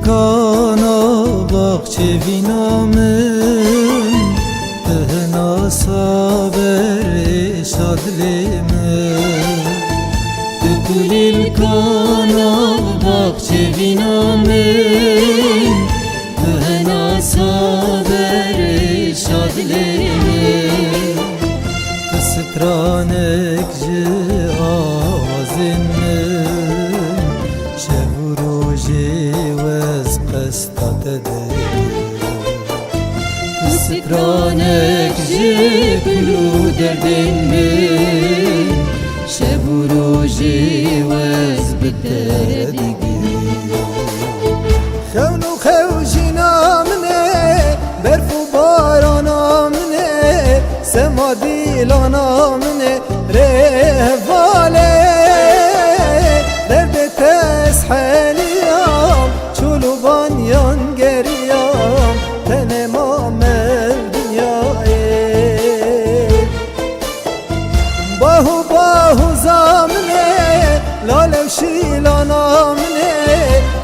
kana bahçevina min Dehna saber şadlime Dökülil kana bahçevina min Dehna saber şadlime Kısıtranek ji avazin min Şevru ji vez qestate de Kısıtranek ji kulü derdin min Şevru ji vez bitere digi Xevnu xev jina mine berfu barana mine Sema dilana mine rehvale Derde tesheliyam çuluban yan geriyam Tenema mel dünyayı Bahu bahu zamne lalev şilana mine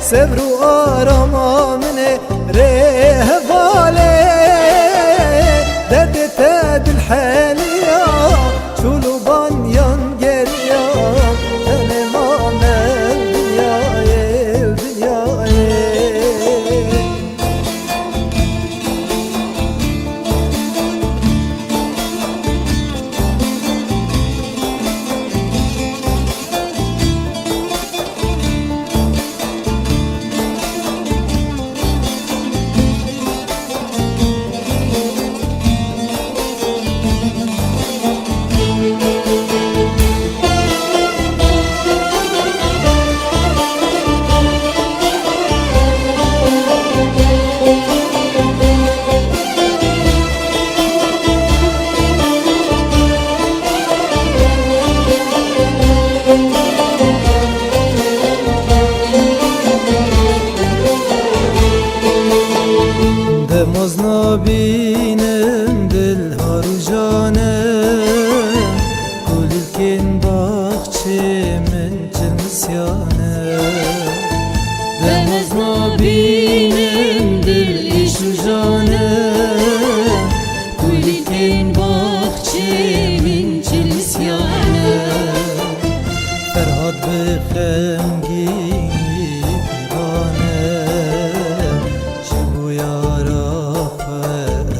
Sevru arama mine rehvale Derde tedil heliya çuluban yan geriyam Tenema mel dünyayı dünyayı Demaz nabinem dil harujane Kulilkin bahçemin çilmisyane Demez nabinem dil işujane Kulilkin bahçemin çilmisyane Ferhat be xemgini pirane Jibu yara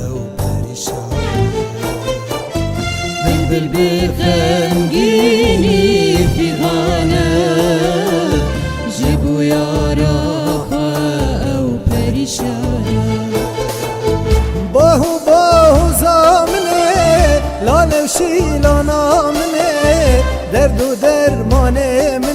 ev perişane Bülbül bir xemgini figane Jibu yara ev perişane Bahu bahu zamne lalev şilana mine Derdu dermane mine